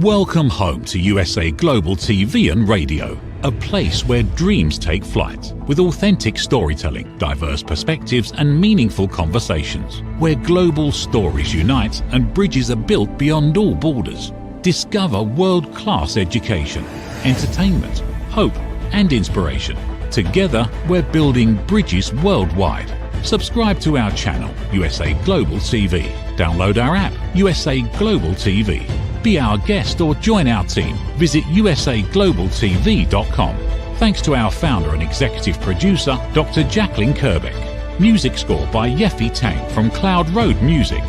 Welcome home to USA Global TV and Radio, a place where dreams take flight, with authentic storytelling, diverse perspectives and meaningful conversations, where global stories unite and bridges are built beyond all borders. Discover world-class education, entertainment, hope and inspiration. Together, we're building bridges worldwide. Subscribe to our channel, USA Global TV. Download our app, USA Global TV. Be our guest or join our team. Visit usaglobaltv.com. Thanks to our founder and executive producer, Dr. Jacqueline Kerbeck. Music score by Yeffy Tang from Cloud Road Music.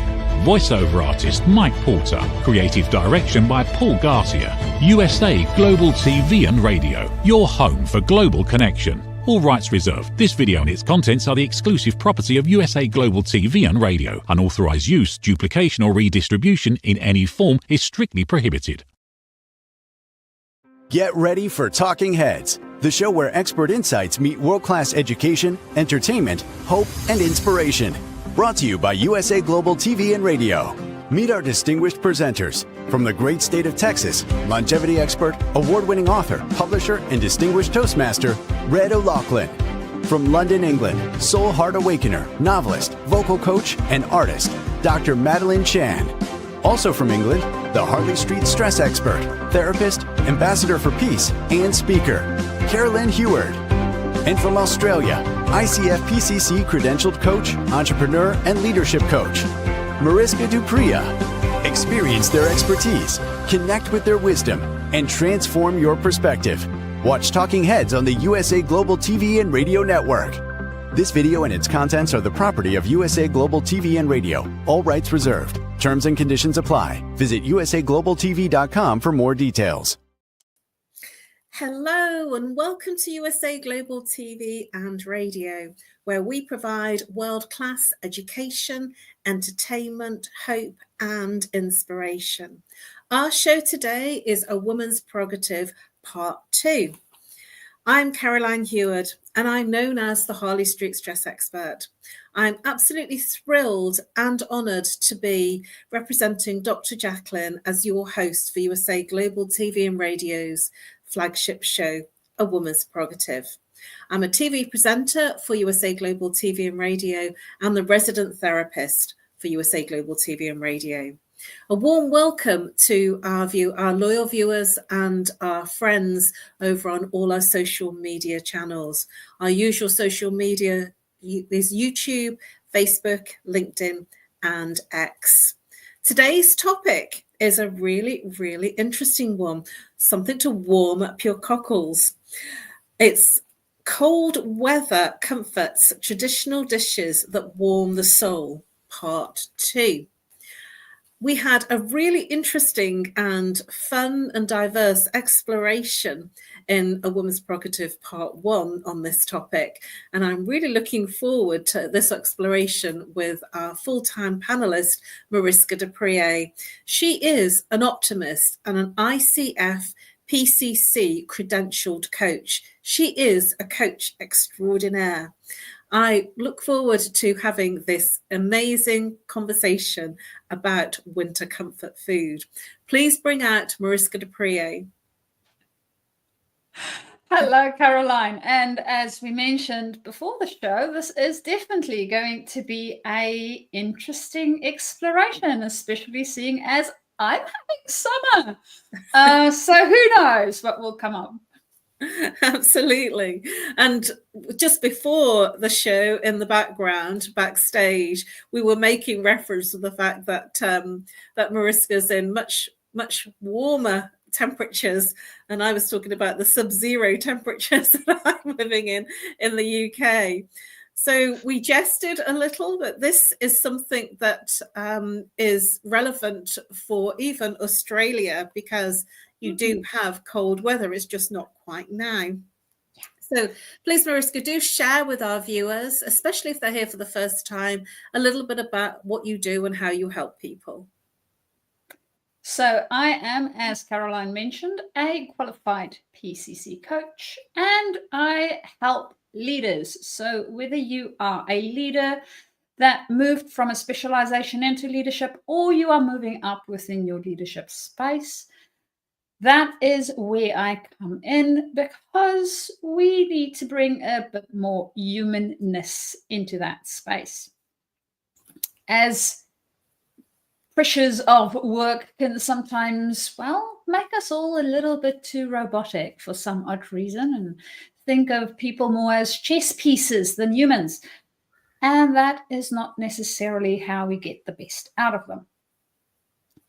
Voiceover artist Mike Porter. Creative direction by Paul Garcia. USA Global TV and Radio. Your home for global connection. All rights reserved. This video and its contents are the exclusive property of USA Global TV and Radio. Unauthorized use, duplication or redistribution in any form is strictly prohibited. Get ready for Talking Heads, the show where expert insights meet world-class education, entertainment, hope, and inspiration. Brought to you by USA Global TV and Radio. Meet our distinguished presenters. From the great state of Texas, longevity expert, award-winning author, publisher, and distinguished Toastmaster, Red O'Loughlin. From London, England, soul heart awakener, novelist, vocal coach, and artist, Dr. Madeline Chan. Also from England, the Harley Street stress expert, therapist, ambassador for peace, and speaker, Caroline.heward. And from Australia, ICF PCC credentialed coach, entrepreneur, and leadership coach, MARISKA Dupriya. Experience their expertise, connect with their wisdom, and transform your perspective. Watch Talking Heads on the USA Global TV and Radio Network. This video and its contents are the property of USA Global TV and Radio. All rights reserved. Terms and conditions apply. Visit usaglobaltv.com for more details. Hello and welcome to USA Global TV and Radio, where we provide world-class education, entertainment, hope and inspiration. Our show today is A Woman's Prerogative Part 2. I'm Caroline.heward and I'm known as the Harley Street Stress Expert. I'm absolutely thrilled and honoured to be representing Dr. Jacqueline as your host for USA Global TV and Radio's flagship show, A Woman's Prerogative. I'm a TV presenter for USA Global TV and Radio and the resident therapist for USA Global TV and Radio. A warm welcome to our loyal viewers and our friends over on all our social media channels. Our usual social media is YouTube, Facebook, LinkedIn, and X. Today's topic is a really, really interesting one, something to warm up your cockles. It's cold weather comforts, traditional dishes that warm the soul, Part 2. We had a really interesting and fun and diverse exploration in A Woman's Prerogative Part 1 on this topic. And I'm really looking forward to this exploration with our full-time panelist, MARISKA Dupriya. She is an optimist and an ICF PCC credentialed coach. She is a coach extraordinaire. I look forward to having this amazing conversation about winter comfort food. Please bring out MARISKA Dupriya. Hello, Caroline. And as we mentioned before the show, this is definitely going to be an interesting exploration, especially seeing as I'm having summer. So who knows what will come up. Absolutely. And just before the show, in the background, backstage, we were making reference to the fact that that MARISKA's in much warmer temperatures, and I was talking about the sub-zero temperatures that I'm living in the UK. So we jested a little, but this is something that is relevant for even Australia, because you do have cold weather. It's just not quite now. So please, MARISKA, do share with our viewers, especially if they're here for the first time, a little bit about what you do and how you help people. So I am, as Caroline mentioned, a qualified PCC coach, and I help leaders. So whether you are a leader that moved from a specialization into leadership, or you are moving up within your leadership space, that is where I come in, because we need to bring a bit more humanness into that space. As pressures of work can sometimes, well, make us all a little bit too robotic for some odd reason, and think of people more as chess pieces than humans. And that is not necessarily how we get the best out of them.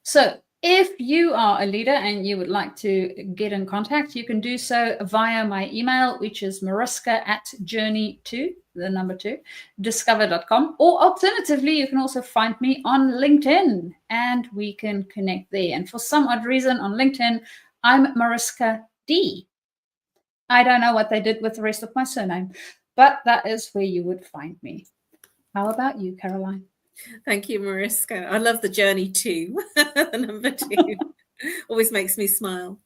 So if you are a leader and you would like to get in contact, you can do so via my email, which is mariska@journey2discover.com. Or alternatively, you can also find me on LinkedIn and we can connect there. And for some odd reason on LinkedIn, I'm Mariska D. I don't know what they did with the rest of my surname, but that is where you would find me. How about you, Caroline? Thank you, Mariska. I love the journey too. The number 2 always makes me smile.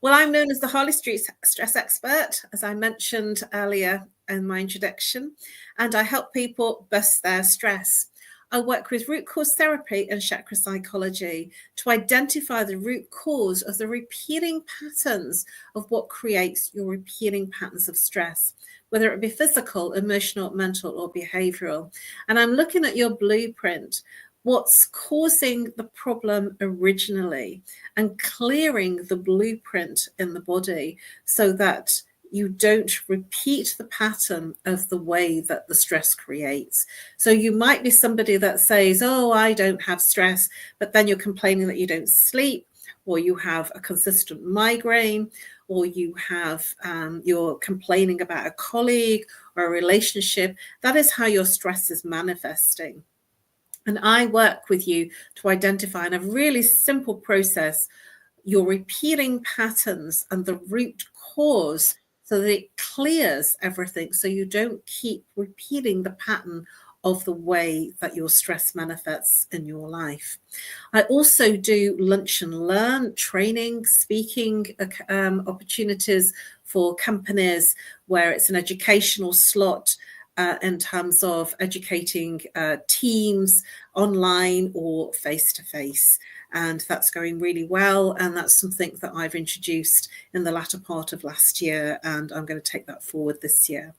Well, I'm known as the Harley Street Stress Expert, as I mentioned earlier in my introduction, and I help people bust their stress. I work with root cause therapy and chakra psychology to identify the root cause of the repeating patterns of what creates your repeating patterns of stress, whether it be physical, emotional, mental, or behavioral. And I'm looking at your blueprint, what's causing the problem originally, and clearing the blueprint in the body so that you don't repeat the pattern of the way that the stress creates. So you might be somebody that says, oh, I don't have stress, but then you're complaining that you don't sleep, or you have a consistent migraine, or you have, you're complaining about a colleague or a relationship. That is how your stress is manifesting. And I work with you to identify in a really simple process your repeating patterns and the root cause, so that it clears everything, so you don't keep repeating the pattern of the way that your stress manifests in your life. I also do lunch and learn training, speaking opportunities for companies where it's an educational slot in terms of educating teams online or face-to-face. And that's going really well. And that's something that I've introduced in the latter part of last year. And I'm going to take that forward this year.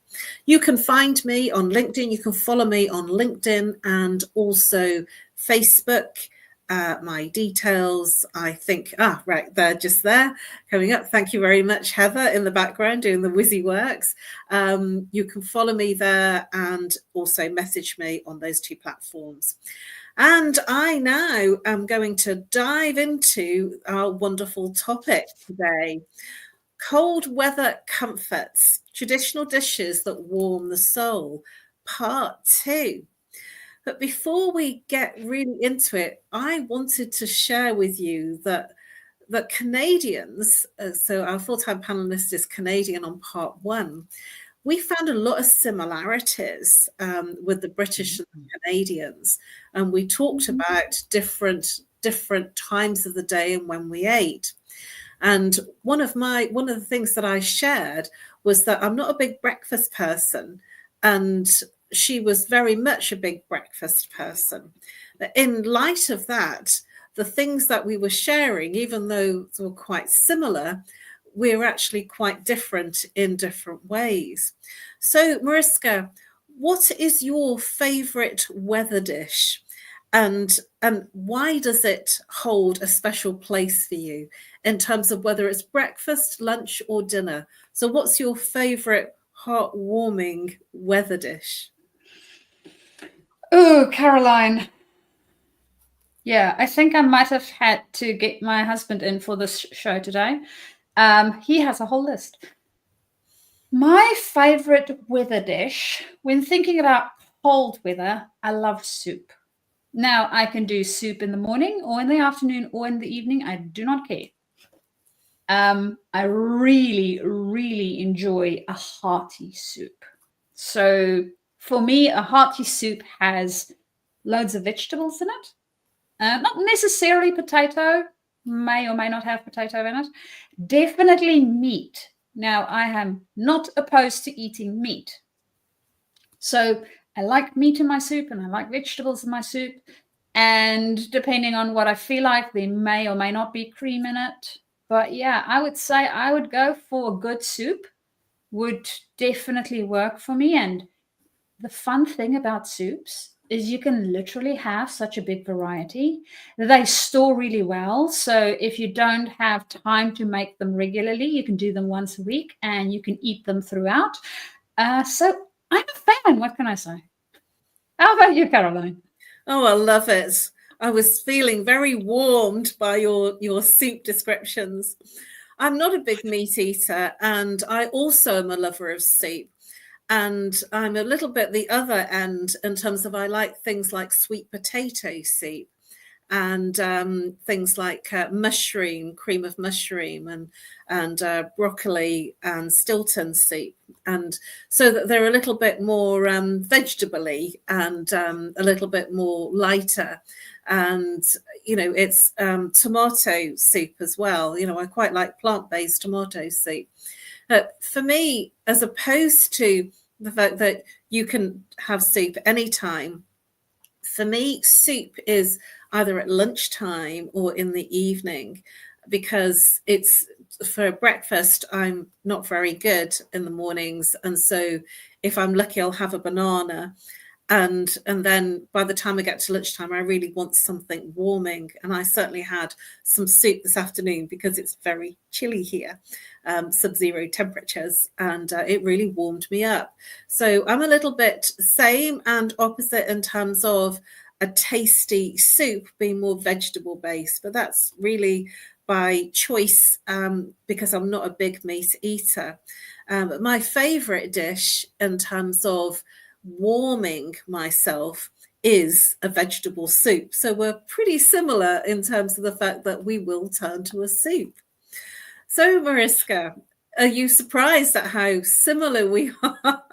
You can find me on LinkedIn. You can follow me on LinkedIn and also Facebook. My details, I think, right, they're just there coming up. Thank you very much, Heather, in the background doing the whizzy works. You can follow me there and also message me on those 2 platforms. And I now am going to dive into our wonderful topic today. Cold weather comforts, traditional dishes that warm the soul, part 2. But before we get really into it, I wanted to share with you that Canadians, so our full-time panelist is Canadian on part 1, we found a lot of similarities with the British and the Canadians. And we talked about different times of the day and when we ate. And one of the things that I shared was that I'm not a big breakfast person, and she was very much a big breakfast person. In light of that, the things that we were sharing, even though they were quite similar, we're actually quite different in different ways. So, Mariska, what is your favorite weather dish? And why does it hold a special place for you in terms of whether it's breakfast, lunch, or dinner? So what's your favorite heartwarming weather dish? Oh, Caroline. Yeah, I think I might have had to get my husband in for this show today. He has a whole list. My favorite weather dish, when thinking about cold weather, I love soup. Now, I can do soup in the morning or in the afternoon or in the evening. I do not care. I really, really enjoy a hearty soup. So for me, a hearty soup has loads of vegetables in it. Not necessarily potato, may or may not have potato in it. Definitely meat. Now, I am not opposed to eating meat. So I like meat in my soup and I like vegetables in my soup. And depending on what I feel like, there may or may not be cream in it. But yeah, I would say I would go for a good soup. Would definitely work for me. And the fun thing about soups is you can literally have such a big variety. They store really well. So if you don't have time to make them regularly, you can do them once a week and you can eat them throughout. So I'm a fan. What can I say? How about you, Caroline? Oh, I love it. I was feeling very warmed by your soup descriptions. I'm not a big meat eater, and I also am a lover of soup. And I'm a little bit the other end in terms of I like things like sweet potato soup and things like mushroom, cream of mushroom, and broccoli and Stilton soup. And so that they're a little bit more vegetable-y and a little bit more lighter. And, you know, it's tomato soup as well. You know, I quite like plant-based tomato soup. For me, as opposed to the fact that you can have soup anytime, for me, soup is either at lunchtime or in the evening, because it's for breakfast. I'm not very good in the mornings. And so if I'm lucky, I'll have a banana. And then by the time I get to lunchtime, I really want something warming. And I certainly had some soup this afternoon because it's very chilly here, sub-zero temperatures, and it really warmed me up. So I'm a little bit same and opposite in terms of a tasty soup being more vegetable based, but that's really by choice because I'm not a big meat eater. But my favorite dish in terms of warming myself is a vegetable soup. So we're pretty similar in terms of the fact that we will turn to a soup. So Mariska, are you surprised at how similar we are?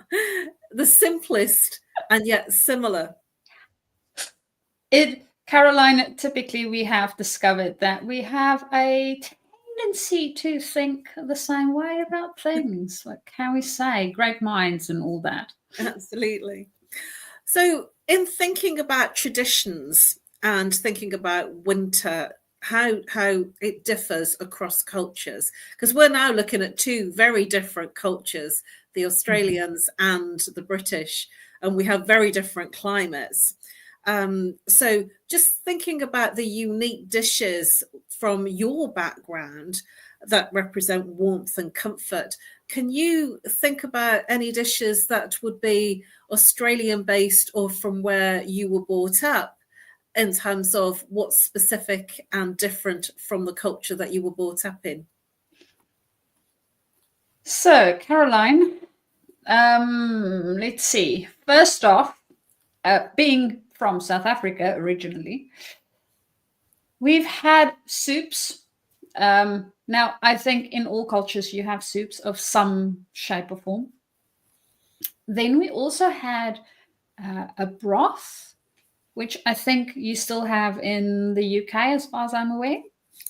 The simplest and yet similar. Caroline, typically we have discovered that we have a tendency to think the same way about things. What can we say? Great minds and all that. Absolutely. So in thinking about traditions and thinking about winter, how it differs across cultures, because we're now looking at two very different cultures, the Australians and the British, and we have very different climates. So just thinking about the unique dishes from your background that represent warmth and comfort, can you think about any dishes that would be Australian based or from where you were brought up in terms of what's specific and different from the culture that you were brought up in? So, Caroline, let's see. First off, being from South Africa originally, we've had soups. Now, I think in all cultures you have soups of some shape or form. Then we also had a broth, which I think you still have in the UK, as far as I'm aware.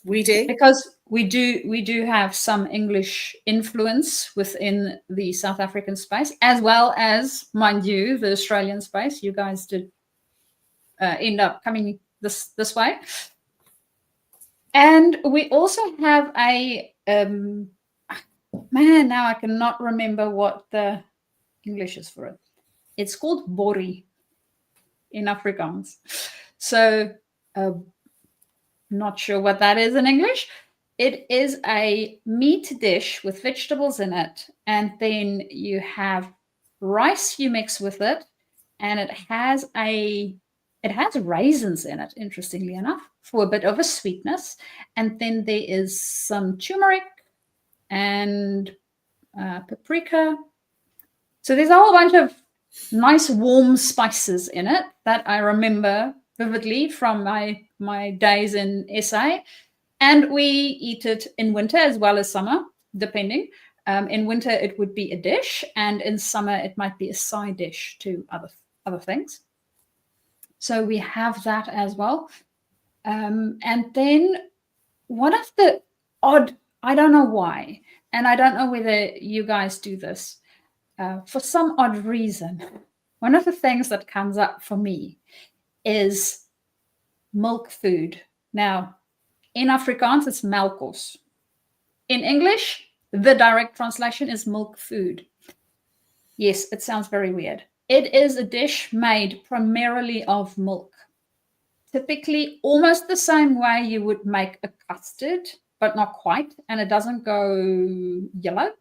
We do. Because we do have some English influence within the South African space, as well as, mind you, the Australian space. You guys did end up coming this way. And we also have a man, now I cannot remember what the English is for it. It's called bori in Afrikaans. So not sure what that is in English. It is a meat dish with vegetables in it, and then you have rice you mix with it, and it has raisins in it, interestingly enough, for a bit of a sweetness. And then there is some turmeric and paprika. So there's a whole bunch of nice warm spices in it that I remember vividly from my days in SA. And we eat it in winter as well as summer, depending. In winter, it would be a dish, and in summer, it might be a side dish to other things. So we have that as well. And then one of the odd, I don't know why, and I don't know whether you guys do this, for some odd reason, one of the things that comes up for me is milk food. Now, in Afrikaans, it's melkos. In English, the direct translation is milk food. Yes, it sounds very weird. It is a dish made primarily of milk. Typically almost the same way you would make a custard, but not quite, and it doesn't go yellow.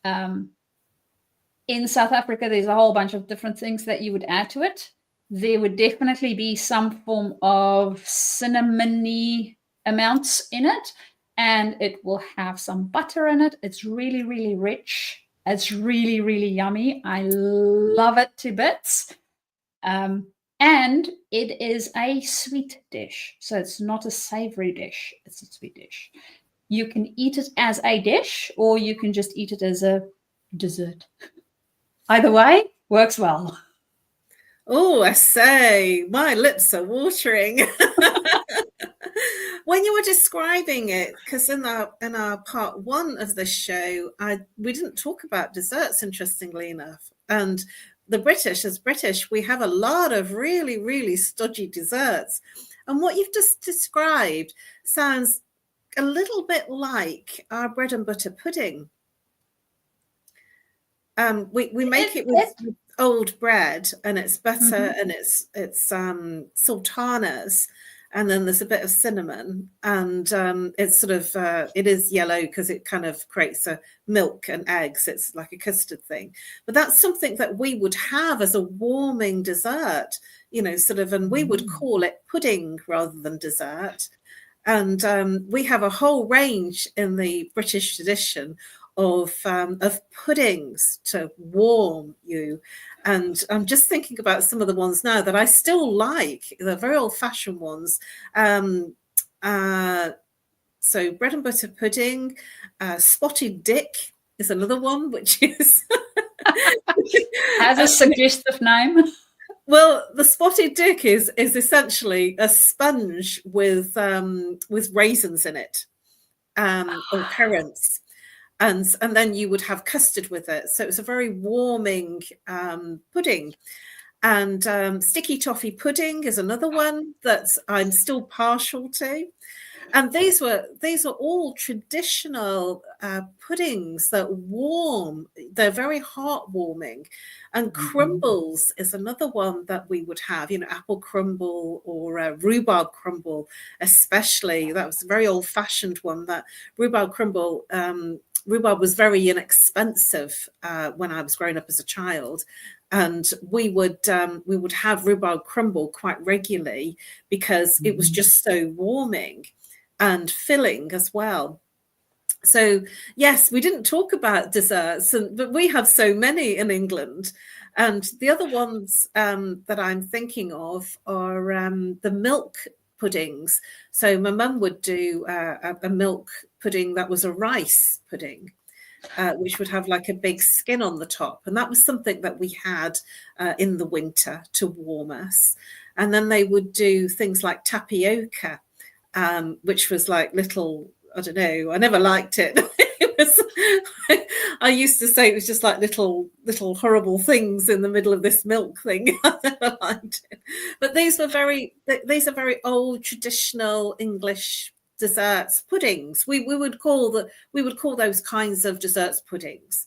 In South Africa, there's a whole bunch of different things that you would add to it. There would definitely be some form of cinnamony amounts in it, and it will have some butter in it. It's really, really rich. It's really, really yummy. I love it to bits. And it is a sweet dish. So it's not a savory dish. It's a sweet dish. You can eat it as a dish, or you can just eat it as a dessert. Either way, works well. Oh, I say, my lips are watering. When you were describing it, because in our part one of the show, we didn't talk about desserts, interestingly enough. And the British, as British, we have a lot of really, really stodgy desserts. And what you've just described sounds a little bit like our bread and butter pudding. We make it with old bread, and it's butter, and it's sultanas, and then there's a bit of cinnamon, and it's sort of it is yellow because it kind of creates a milk and eggs. It's like a custard thing, but that's something that we would have as a warming dessert, sort of, and we would call it pudding rather than dessert. And we have a whole range in the British tradition of puddings to warm you. And I'm just thinking about some of the ones now that I still like, the very old-fashioned ones. So bread and butter pudding, spotted dick is another one, which is... Has a suggestive name. Well, the spotted dick is essentially a sponge with raisins in it, or currants. And then you would have custard with it. So it's a very warming pudding. And sticky toffee pudding is another one that I'm still partial to. And these are all traditional puddings that warm. They're very heartwarming. And crumbles is another one that we would have, apple crumble or rhubarb crumble, especially. That was a very old-fashioned one. That rhubarb crumble, rhubarb was very inexpensive when I was growing up as a child. And we would have rhubarb crumble quite regularly because it was just so warming and filling as well. So yes, we didn't talk about desserts, but we have so many in England. And the other ones that I'm thinking of are the milk puddings. So my mum would do a milk pudding that was a rice pudding, which would have like a big skin on the top. And that was something that we had in the winter to warm us. And then they would do things like tapioca, which was like little, I don't know, I never liked it. I used to say it was just like little horrible things in the middle of this milk thing. I never liked it. But these are very old traditional English desserts, puddings. We would call those kinds of desserts puddings.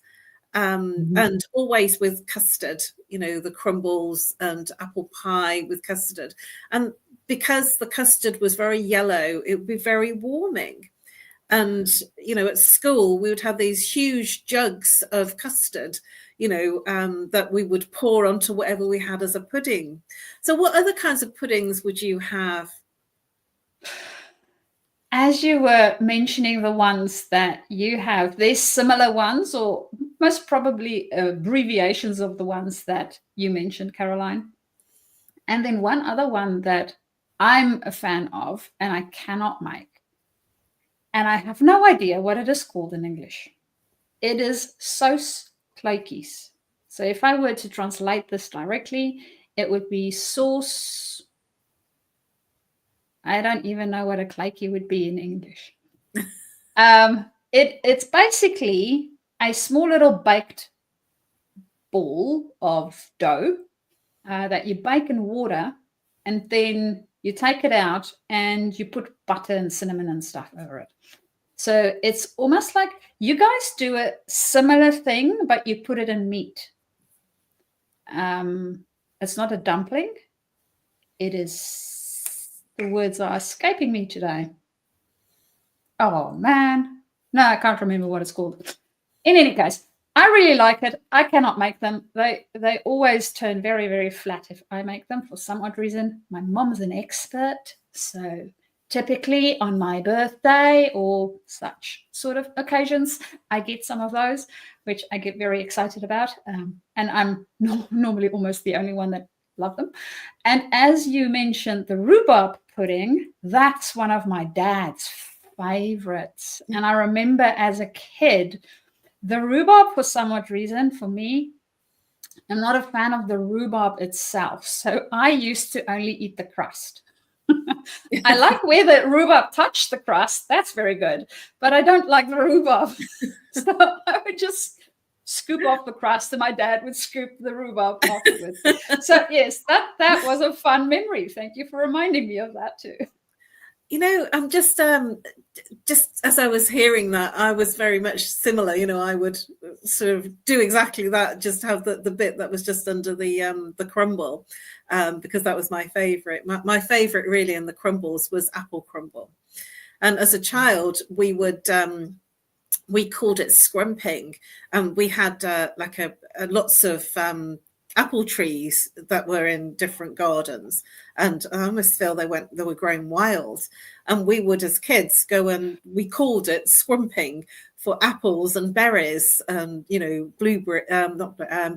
And always with custard, the crumbles and apple pie with custard. And because the custard was very yellow, it would be very warming. And, at school, we would have these huge jugs of custard, that we would pour onto whatever we had as a pudding. So what other kinds of puddings would you have? As you were mentioning the ones that you have, there's similar ones, or most probably abbreviations of the ones that you mentioned, Caroline. And then one other one that I'm a fan of and I cannot make. And I have no idea what it is called in English. It is sauce cloakies. So if I were to translate this directly, it would be sauce. I don't even know what a cloakie would be in English. It's basically a small little baked ball of dough that you bake in water, and then you take it out and you put butter and cinnamon and stuff over it. So it's almost like you guys do a similar thing, but you put it in meat. It's not a dumpling. It is, the words are escaping me today. Oh, man. No, I can't remember what it's called. In any case, I really like it. I cannot make them. They always turn very, very flat if I make them for some odd reason. My mom's an expert, so typically on my birthday or such sort of occasions, I get some of those, which I get very excited about. And I'm normally almost the only one that love them. And as you mentioned, the rhubarb pudding, that's one of my dad's favorites. And I remember as a kid, the rhubarb, for some odd reason, for me, I'm not a fan of the rhubarb itself. So I used to only eat the crust. I like where the rhubarb touched the crust. That's very good. But I don't like the rhubarb. So I would just scoop off the crust and my dad would scoop the rhubarb afterwards. So yes, that was a fun memory. Thank you for reminding me of that too. You know, I'm just as I was hearing that, I was very much similar. You know, I would sort of do exactly that, just have the bit that was just under the crumble, because that was my favorite. My favorite really in the crumbles was apple crumble. And as a child, we would we called it scrumping, and we had like lots of apple trees that were in different gardens, and I almost feel they were growing wild, and we would as kids go, and we called it scrumping for apples and berries and, you know,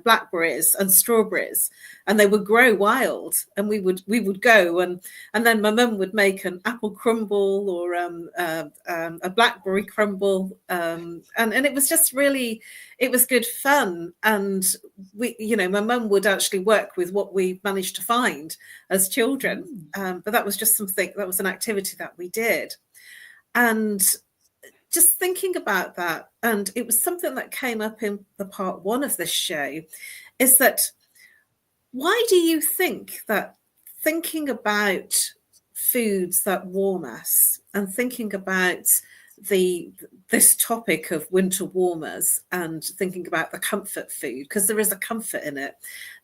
blackberries and strawberries, and they would grow wild, and we would go and then my mum would make an apple crumble or a blackberry crumble, and it was just really, it was good fun. And we, you know, my mum would actually work with what we managed to find as children, but that was just something, that was an activity that we did. And just thinking about that, and it was something that came up in the part one of this show, is that why do you think that thinking about foods that warm us and thinking about this topic of winter warmers and thinking about the comfort food, because there is a comfort in it,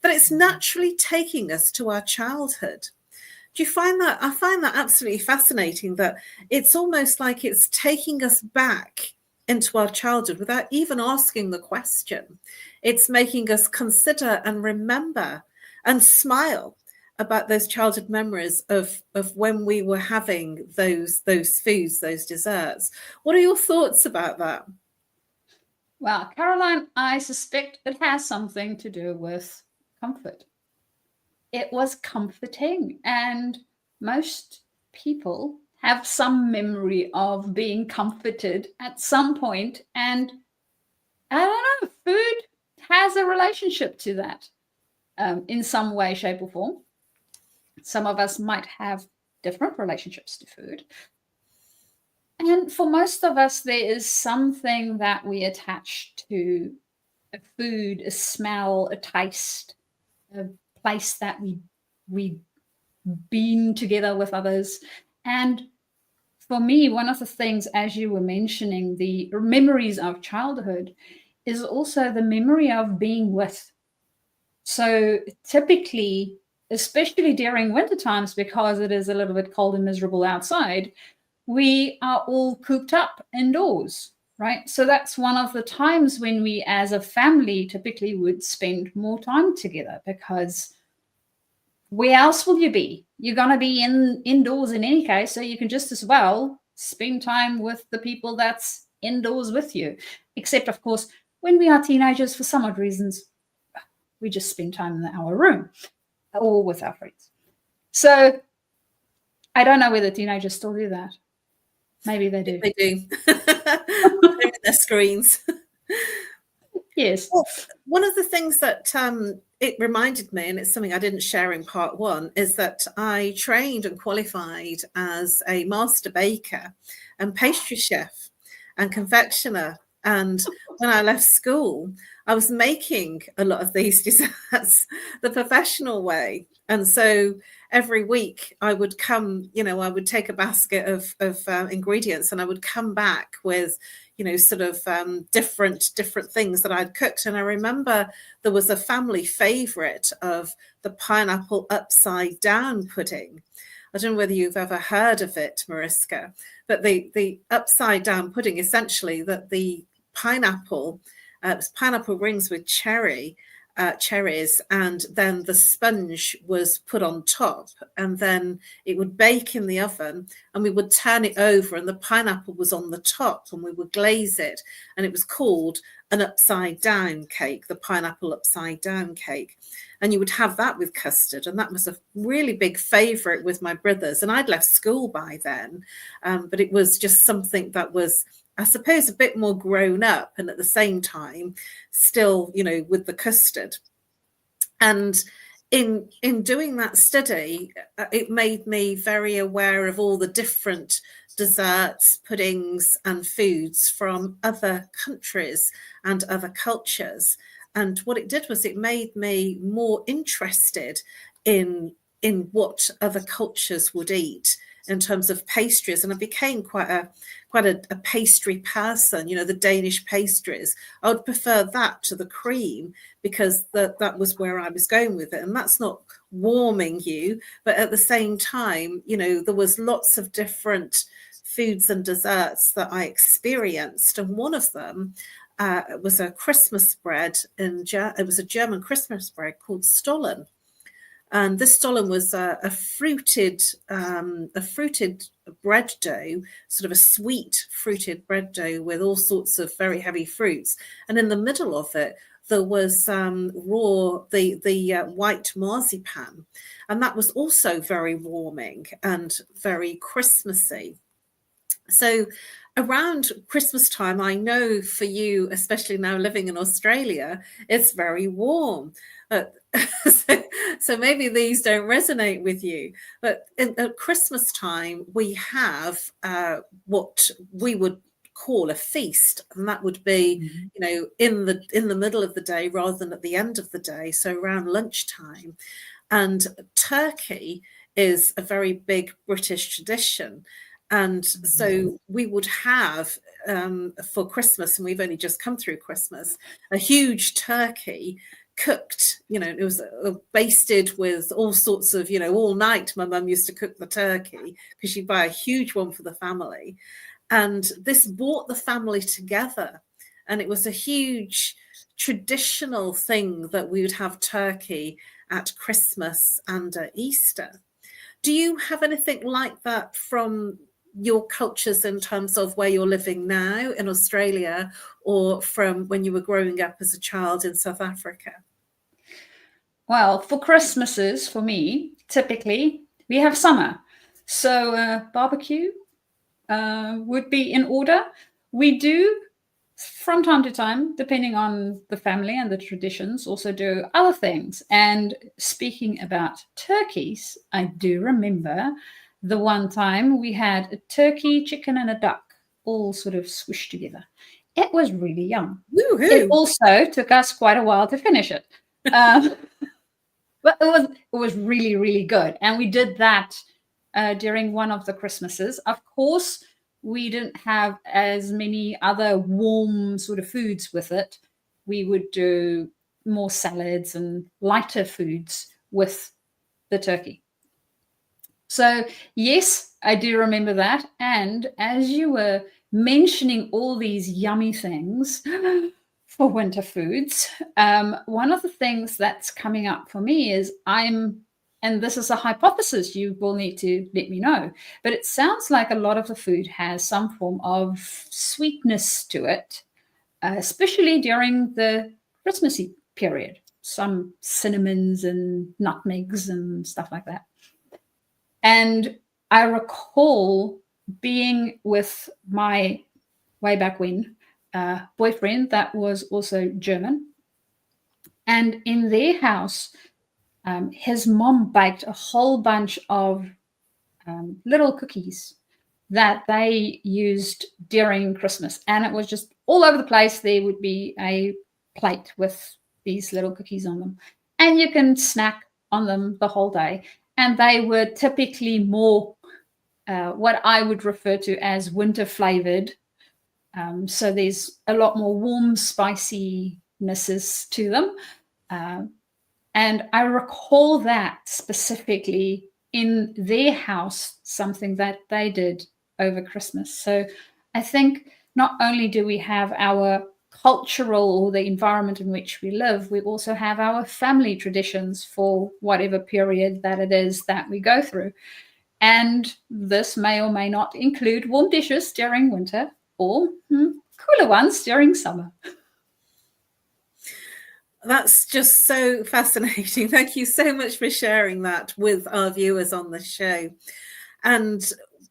that it's naturally taking us to our childhood? Do you find that? I find that absolutely fascinating, that it's almost like it's taking us back into our childhood without even asking the question. It's making us consider and remember and smile about those childhood memories of when we were having those foods, those desserts. What are your thoughts about that? Well, Caroline, I suspect it has something to do with comfort. It was comforting, and most people have some memory of being comforted at some point, and I don't know, food has a relationship to that in some way, shape, or form. Some of us might have different relationships to food, and for most of us, there is something that we attach to a food, a smell, a taste, a place that we been together with others. And for me, one of the things, as you were mentioning, the memories of childhood, is also the memory of being with. So typically, especially during winter times, because it is a little bit cold and miserable outside, we are all cooped up indoors, right? So that's one of the times when we as a family typically would spend more time together, because where else will you be? You're going to be indoors in any case, so you can just as well spend time with the people that's indoors with you. Except, of course, when we are teenagers, for some odd reasons, we just spend time in our room or with our friends. So I don't know whether teenagers still do that. Maybe they do. They do. They're in their screens. Yes. Well, one of the things that it reminded me, and it's something I didn't share in part one, is that I trained and qualified as a master baker and pastry chef and confectioner And when I left school, I was making a lot of these desserts the professional way. And so every week I would come, I would take a basket of ingredients, and I would come back with, sort of different things that I'd cooked. And I remember there was a family favorite of the pineapple upside down pudding. I don't know whether you've ever heard of it, Mariska, but the upside down pudding, essentially, that the pineapple rings with cherries, and then the sponge was put on top, and then it would bake in the oven, and we would turn it over, and the pineapple was on the top, and we would glaze it, and it was called an upside down cake, the pineapple upside down cake. And you would have that with custard, and that was a really big favorite with my brothers. And I'd left school by then, but it was just something that was, I suppose, a bit more grown up, and at the same time still, with the custard. And in doing that study, it made me very aware of all the different desserts, puddings and foods from other countries and other cultures. And what it did was it made me more interested in what other cultures would eat in terms of pastries. And I became quite a pastry person, the Danish pastries. I would prefer that to the cream, because that was where I was going with it. And that's not warming you, but at the same time, there was lots of different foods and desserts that I experienced. And one of them was a Christmas bread. It was a German Christmas bread called Stollen. And this stollen was a fruited bread dough, sort of a sweet fruited bread dough with all sorts of very heavy fruits. And in the middle of it, there was the white marzipan. And that was also very warming and very Christmassy. So around Christmas time, I know for you, especially now living in Australia, it's very warm. So maybe these don't resonate with you. But at Christmas time, we have what we would call a feast, and that would be, in the middle of the day rather than at the end of the day, so around lunchtime. And turkey is a very big British tradition. And so we would have, for Christmas, and we've only just come through Christmas, a huge turkey cooked, it was basted with all sorts of, all night. My mum used to cook the turkey because she'd buy a huge one for the family. And this brought the family together. And it was a huge traditional thing that we would have turkey at Christmas and Easter. Do you have anything like that from your cultures in terms of where you're living now in Australia, or from when you were growing up as a child in South Africa? Well, for Christmases, for me, typically we have summer. So barbecue would be in order. We do, from time to time, depending on the family and the traditions, also do other things. And speaking about turkeys, I do remember the one time we had a turkey, chicken, and a duck all sort of swished together. It was really yum. Woo-hoo. It also took us quite a while to finish it. But it was really, really good. And we did that during one of the Christmases. Of course, we didn't have as many other warm sort of foods with it. We would do more salads and lighter foods with the turkey. So yes, I do remember that. And as you were mentioning all these yummy things for winter foods, one of the things that's coming up for me is and this is a hypothesis, you will need to let me know, but it sounds like a lot of the food has some form of sweetness to it, especially during the Christmassy period, some cinnamons and nutmegs and stuff like that. And I recall being with my way back when boyfriend that was also German, and in their house, his mom baked a whole bunch of little cookies that they used during Christmas, and it was just all over the place there would be a plate with these little cookies on them, and you can snack on them the whole day. And they were typically more what I would refer to as winter flavored. So there's a lot more warm spiciness to them. And I recall that specifically in their house, something that they did over Christmas. So I think not only do we have our cultural or the environment in which we live, we also have our family traditions for whatever period that it is that we go through. And this may or may not include warm dishes during winter or cooler ones during summer. That's just so fascinating. Thank you so much for sharing that with our viewers on the show. And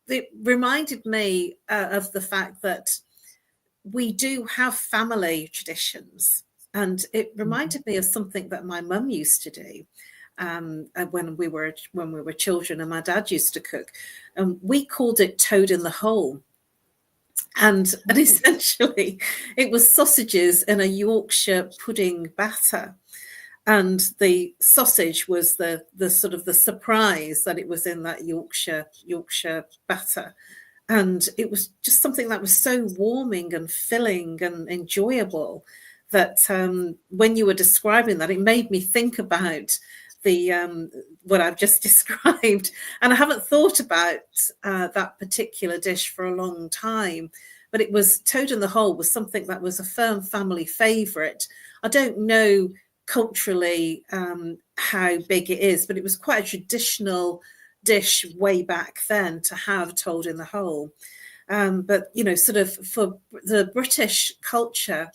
it reminded me of the fact that we do have family traditions. And it reminded me of something that my mum used to do when we were children, and my dad used to cook. We called it toad in the hole. And essentially it was sausages in a Yorkshire pudding batter, and the sausage was the sort of the surprise that it was in that Yorkshire batter. And it was just something that was so warming and filling and enjoyable that when you were describing that, it made me think about the what I've just described. And I haven't thought about that particular dish for a long time, but it was toad in the hole was something that was a firm family favorite. I don't know culturally how big it is, but it was quite a traditional dish way back then to have toad in the hole. But you know, sort of for the British culture,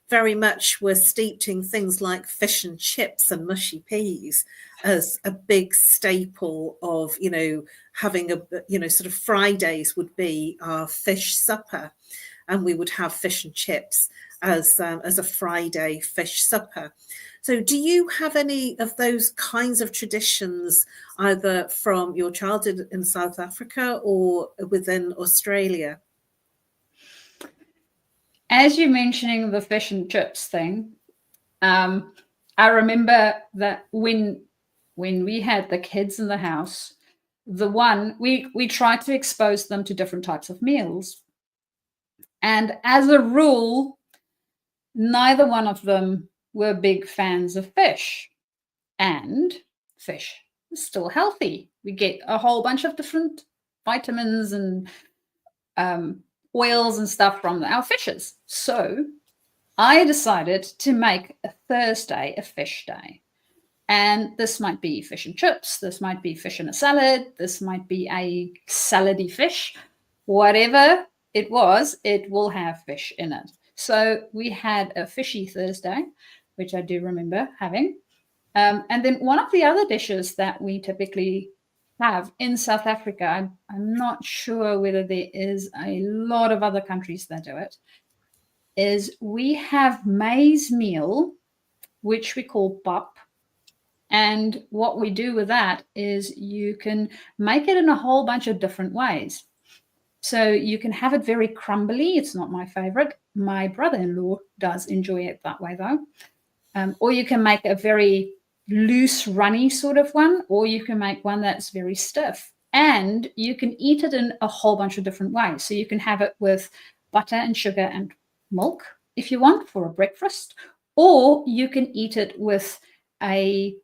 very much were steeped in things like fish and chips and mushy peas as a big staple of, you know, having a, you know, sort of Fridays would be our fish supper, and we would have fish and chips as a Friday fish supper. So do you have any of those kinds of traditions either from your childhood in South Africa or within Australia? As you're mentioning the fish and chips thing, I remember that when we had the kids in the house, we tried to expose them to different types of meals. And as a rule, neither one of them were big fans of fish. And fish is still healthy. We get a whole bunch of different vitamins and oils and stuff from our fishes. So I decided to make a Thursday a fish day. And this might be fish and chips. This might be fish in a salad. This might be a salady fish. Whatever it was, it will have fish in it. So we had a fishy Thursday, which I do remember having. And then one of the other dishes that we typically have in South Africa, I'm not sure whether there is a lot of other countries that do it, is we have maize meal, which we call pap. And what we do with that is you can make it in a whole bunch of different ways. So you can have it very crumbly. It's not my favorite. My brother-in-law does enjoy it that way, though. Or you can make a very loose, runny sort of one, or you can make one that's very stiff. And you can eat it in a whole bunch of different ways. So you can have it with butter and sugar and milk if you want for a breakfast, or you can eat it with a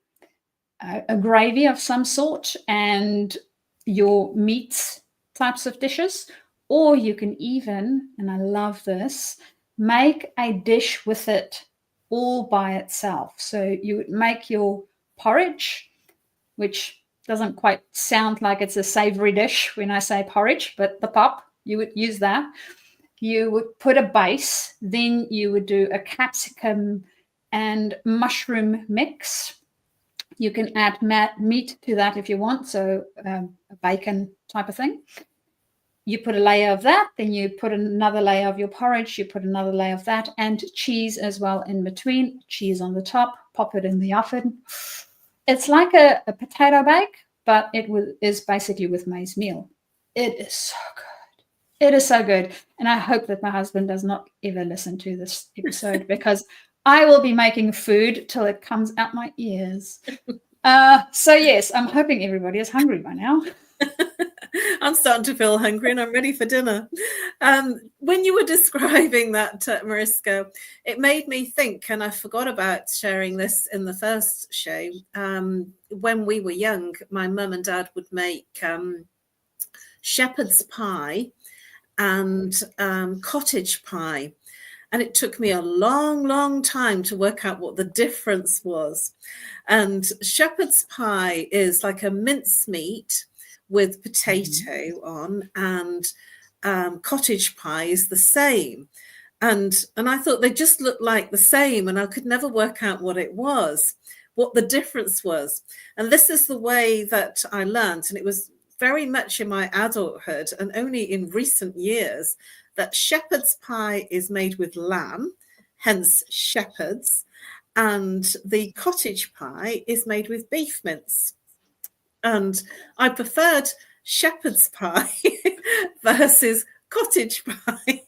gravy of some sort and your meats types of dishes, or you can even, and I love this, make a dish with it all by itself. So you would make your porridge, which doesn't quite sound like it's a savory dish when I say porridge, but the pap, you would use that. You would put a base, then you would do a capsicum and mushroom mix. You can add meat to that if you want, so a bacon type of thing. You put a layer of that, then you put another layer of your porridge, you put another layer of that, and cheese as well in between, cheese on the top, pop it in the oven. It's like a potato bake, but it is basically with maize meal. It is so good. It is so good. And I hope that my husband does not ever listen to this episode because I will be making food till it comes out my ears. So yes, I'm hoping everybody is hungry by now. I'm starting to feel hungry and I'm ready for dinner. When you were describing that, Mariska, it made me think, and I forgot about sharing this in the first show. When we were young, my mum and dad would make shepherd's pie and cottage pie. And it took me a long, long time to work out what the difference was. And shepherd's pie is like a mincemeat with potato on, and cottage pie is the same. And I thought they just looked like the same, and I could never work out what it was, what the difference was. And this is the way that I learned, and it was very much in my adulthood and only in recent years, that shepherd's pie is made with lamb, hence shepherds, and the cottage pie is made with beef mince. And I preferred shepherd's pie versus cottage pie.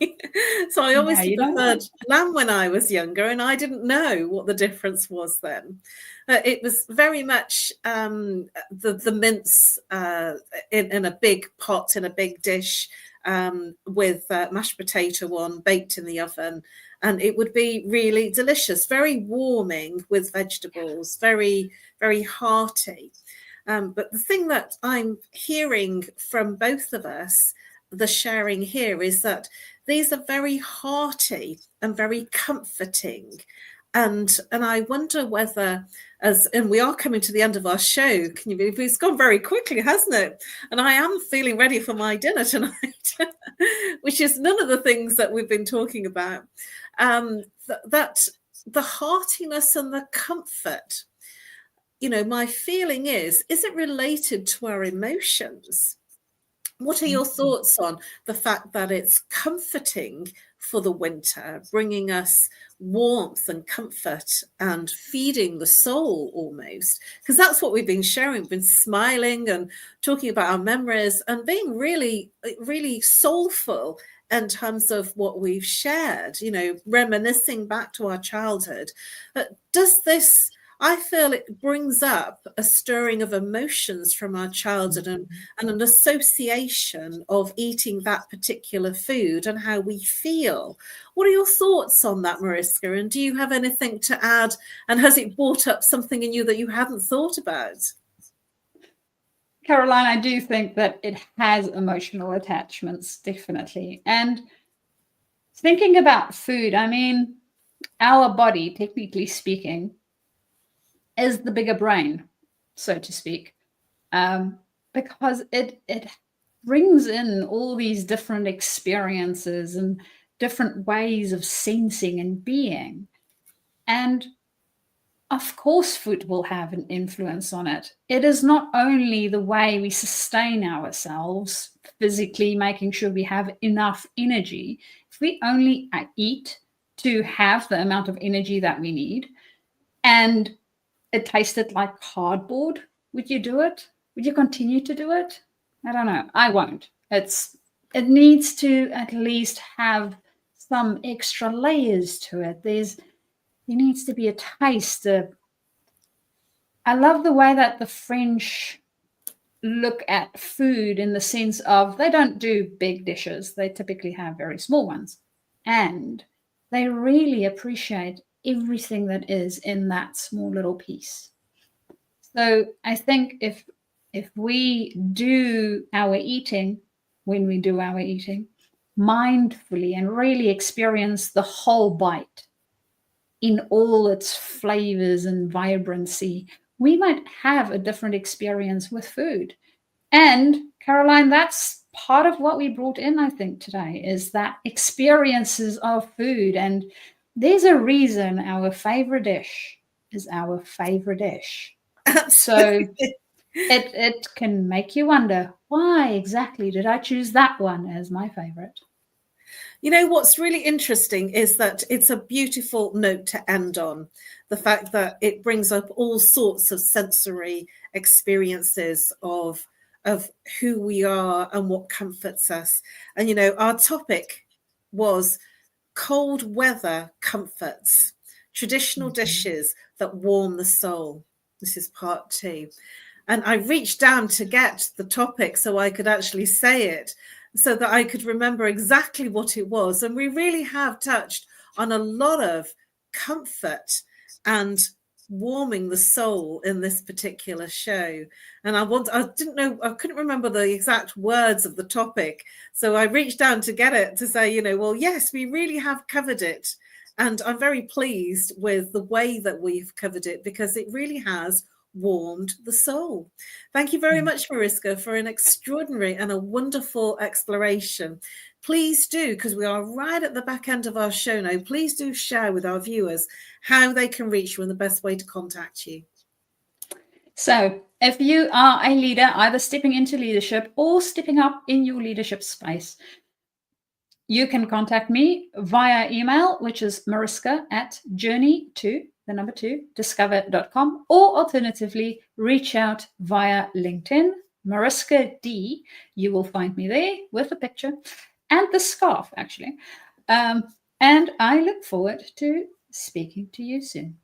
So I obviously preferred lamb when I was younger, and I didn't know what the difference was then. It was very much the mince in a big pot, in a big dish, with mashed potato on, baked in the oven. And it would be really delicious, very warming with vegetables, very, very hearty. But the thing that I'm hearing from both of us, the sharing here, is that these are very hearty and very comforting. And I wonder whether, and we are coming to the end of our show, can you believe it's gone very quickly, hasn't it? And I am feeling ready for my dinner tonight, which is none of the things that we've been talking about. That the heartiness and the comfort, you know, my feeling is it related to our emotions? What are your thoughts on the fact that it's comforting for the winter, bringing us warmth and comfort and feeding the soul almost? Because that's what we've been sharing. We've been smiling and talking about our memories and being really, really soulful in terms of what we've shared, you know, reminiscing back to our childhood. Does this, I feel it brings up a stirring of emotions from our childhood and an association of eating that particular food and how we feel. What are your thoughts on that, Mariska? And do you have anything to add? And has it brought up something in you that you hadn't thought about? Caroline, I do think that it has emotional attachments, definitely. And thinking about food, I mean, our body, technically speaking, is the bigger brain, so to speak, because it brings in all these different experiences and different ways of sensing and being. And of course, food will have an influence on it. It is not only the way we sustain ourselves physically, making sure we have enough energy. If we only eat to have the amount of energy that we need, and it tasted like cardboard, would you do it? Would you continue to do it? I don't know. I won't. It needs to at least have some extra layers to it. There needs to be a taste. I love the way that the French look at food in the sense of they don't do big dishes. They typically have very small ones. And they really appreciate everything that is in that small little piece. So I think if we do our eating, when we do our eating, mindfully and really experience the whole bite in all its flavors and vibrancy, we might have a different experience with food. And Caroline, that's part of what we brought in, I think, today, is that experiences of food. And there's a reason our favorite dish is our favorite dish. So it can make you wonder, why exactly did I choose that one as my favorite? You know, what's really interesting is that it's a beautiful note to end on. The fact that it brings up all sorts of sensory experiences of of who we are and what comforts us. And, you know, our topic was cold weather comforts, traditional dishes that warm the soul. This is part 2. And I reached down to get the topic so I could actually say it, so that I could remember exactly what it was. And we really have touched on a lot of comfort and warming the soul in this particular show. And I couldn't remember the exact words of the topic. So I reached down to get it to say, you know, well, yes, we really have covered it. And I'm very pleased with the way that we've covered it, because it really has warmed the soul. Thank you very much, Mariska, for an extraordinary and a wonderful exploration. Please do, because we are right at the back end of our show now, please do share with our viewers how they can reach you and the best way to contact you. So if you are a leader, either stepping into leadership or stepping up in your leadership space, you can contact me via email, which is mariska@journey2discover.com, or alternatively, reach out via LinkedIn, Mariska D. You will find me there with a picture and the scarf, actually. And I look forward to speaking to you soon.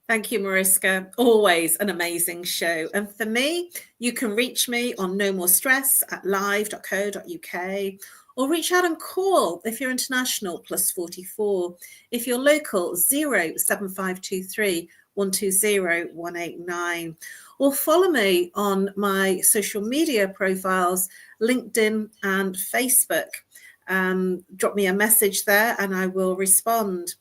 Thank you, Mariska. Always an amazing show. And for me, you can reach me on No More Stress at live.co.uk, or reach out and call if you're international, +44. If you're local, 07523 120 189. Or follow me on my social media profiles, LinkedIn and Facebook. Drop me a message there and I will respond.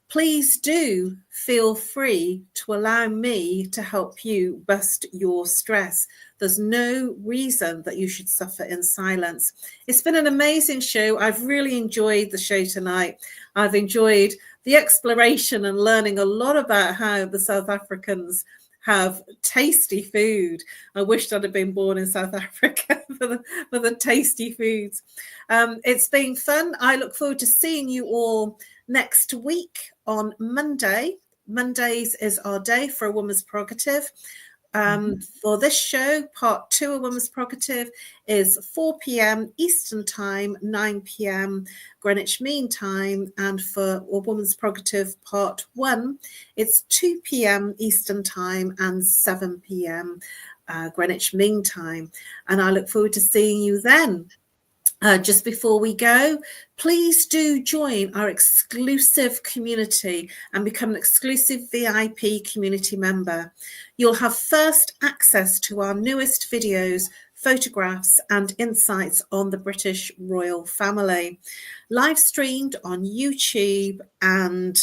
Please do feel free to allow me to help you bust your stress. There's no reason that you should suffer in silence. It's been an amazing show. I've really enjoyed the show tonight. I've enjoyed the exploration and learning a lot about how the South Africans have tasty food. I wished I'd have been born in South Africa for the tasty foods. It's been fun. I look forward to seeing you all next week on Monday. Mondays is our day for A Woman's Prerogative. For this show, part 2 of Woman's Prerogative is 4 p.m. Eastern Time, 9 p.m. Greenwich Mean Time. And for A Woman's Prerogative part 1, it's 2 p.m. Eastern Time and 7 p.m. Greenwich Mean Time. And I look forward to seeing you then. Just before we go, please do join our exclusive community and become an exclusive VIP community member. You'll have first access to our newest videos, photographs and insights on the British royal family, live streamed on YouTube and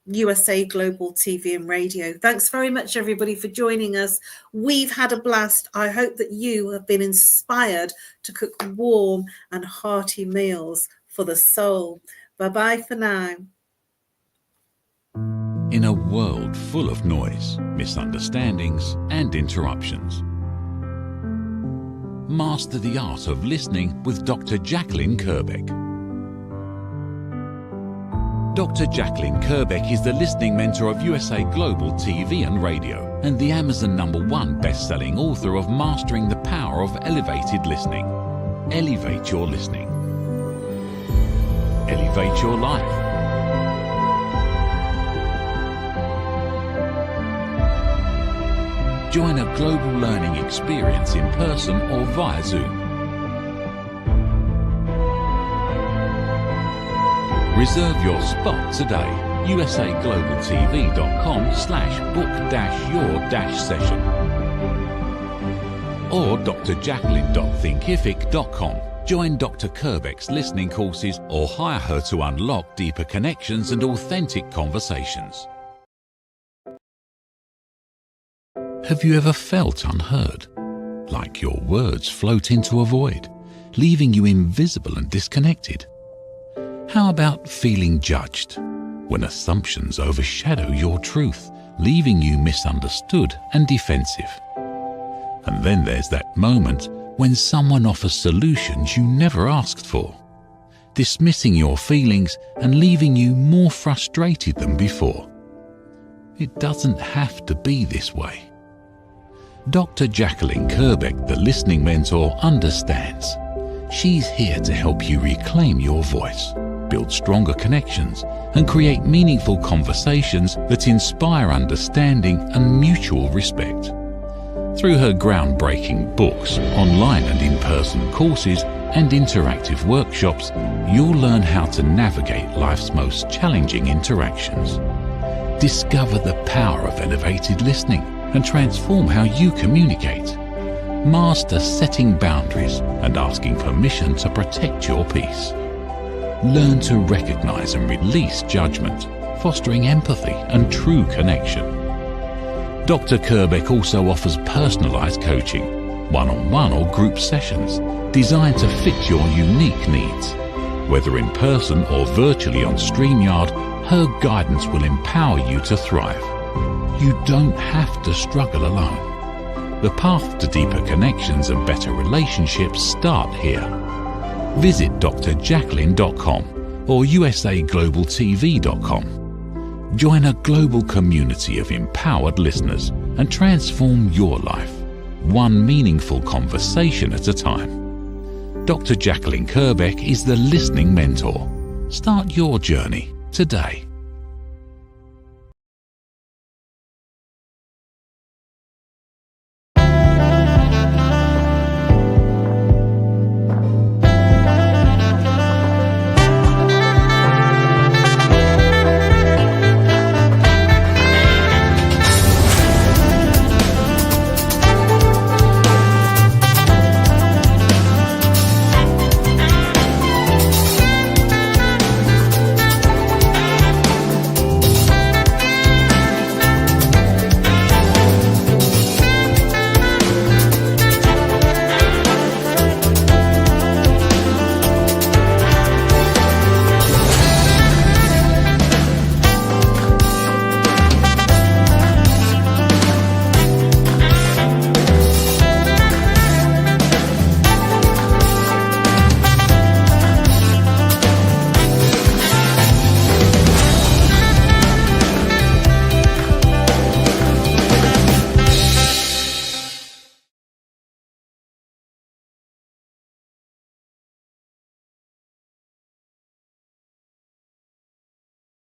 USA Global TV and Radio. Thanks very much, everybody, for joining us. We've had a blast. I hope that you have been inspired to cook warm and hearty meals for the soul. Bye-bye for now. In a world full of noise, misunderstandings, and interruptions, master the art of listening with Dr. Jacqueline Kerbeck. Dr. Jacqueline Kerbeck is the listening mentor of USA Global TV and Radio and the Amazon #1 best-selling author of Mastering the Power of Elevated Listening. Elevate your listening. Elevate your life. Join a global learning experience in person or via Zoom. Reserve your spot today. usaglobaltv.com/book-your-session or drjacqueline.thinkific.com. Join Dr. Kerbeck's listening courses or hire her to unlock deeper connections and authentic conversations. Have you ever felt unheard? Like your words float into a void, leaving you invisible and disconnected? How about feeling judged, when assumptions overshadow your truth, leaving you misunderstood and defensive? And then there's that moment when someone offers solutions you never asked for, dismissing your feelings and leaving you more frustrated than before. It doesn't have to be this way. Dr. Jacqueline Kerbeck, the listening mentor, understands. She's here to help you reclaim your voice, build stronger connections, and create meaningful conversations that inspire understanding and mutual respect. Through her groundbreaking books, online and in-person courses, and interactive workshops, you'll learn how to navigate life's most challenging interactions. Discover the power of elevated listening and transform how you communicate. Master setting boundaries and asking permission to protect your peace. Learn to recognize and release judgment, fostering empathy and true connection. Dr. Kerbeck also offers personalized coaching, one-on-one or group sessions designed to fit your unique needs. Whether in person or virtually on StreamYard, her guidance will empower you to thrive. You don't have to struggle alone. The path to deeper connections and better relationships start here. Visit drjacqueline.com or usaglobaltv.com. Join a global community of empowered listeners and transform your life, one meaningful conversation at a time. Dr. Jacqueline Kerbeck is the listening mentor. Start your journey today.